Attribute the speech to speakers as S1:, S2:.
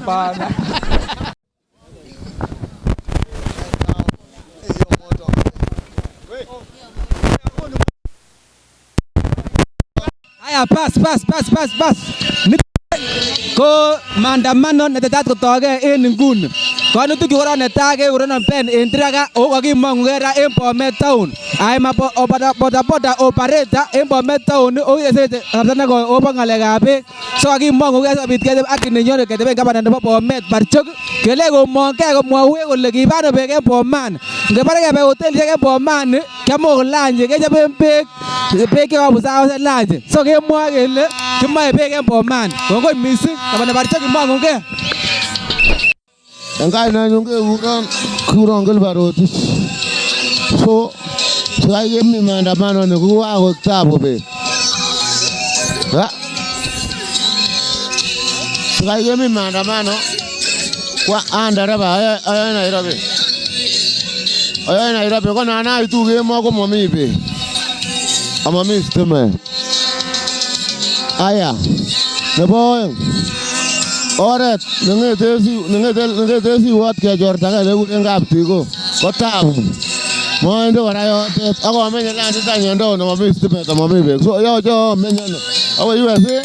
S1: hapana. Haya, pass. Ko maandamano netetat kotoge en nguni. Konutik chu korong netai kekurenon Ben en Tiraga ako kakimong'ugei ra en Bomet town. Ai ma boda operator en Bomet town okesete kasarta nekoi obo ng'alekab beek. So kakimong'ugei sikobit keteb ak nenyonet keteben gavana nebo Bomet Barchok kele komong'gei komwowech kole kibano beek en Bomani. Ngebore kebe hotelisiek en Bomani kiamuch lanchi kechoben beek chekobu saoset lanchi. So kemwoe kele kimoe beek en Bomani. Kongoi missing gavana Barchok kimong'ugei.
S2: En kainanyun kekuron Gilbert. So sikai kemi maandamano ni kokakoik tabu beek. Sikai kemi maandamano kwa ndereba ayoe Nairobi. Ayoe Nairobi ko nan aitu kemo komomi beek. Amomi stimet. Aya nebo oeng oret neng'ete siwot kechortagei nekikuren kaptiko ko tabu. Moende kora yotet akomenye landit any en town nemomi stimet amomi beek. So yoche omenye ano akoi USA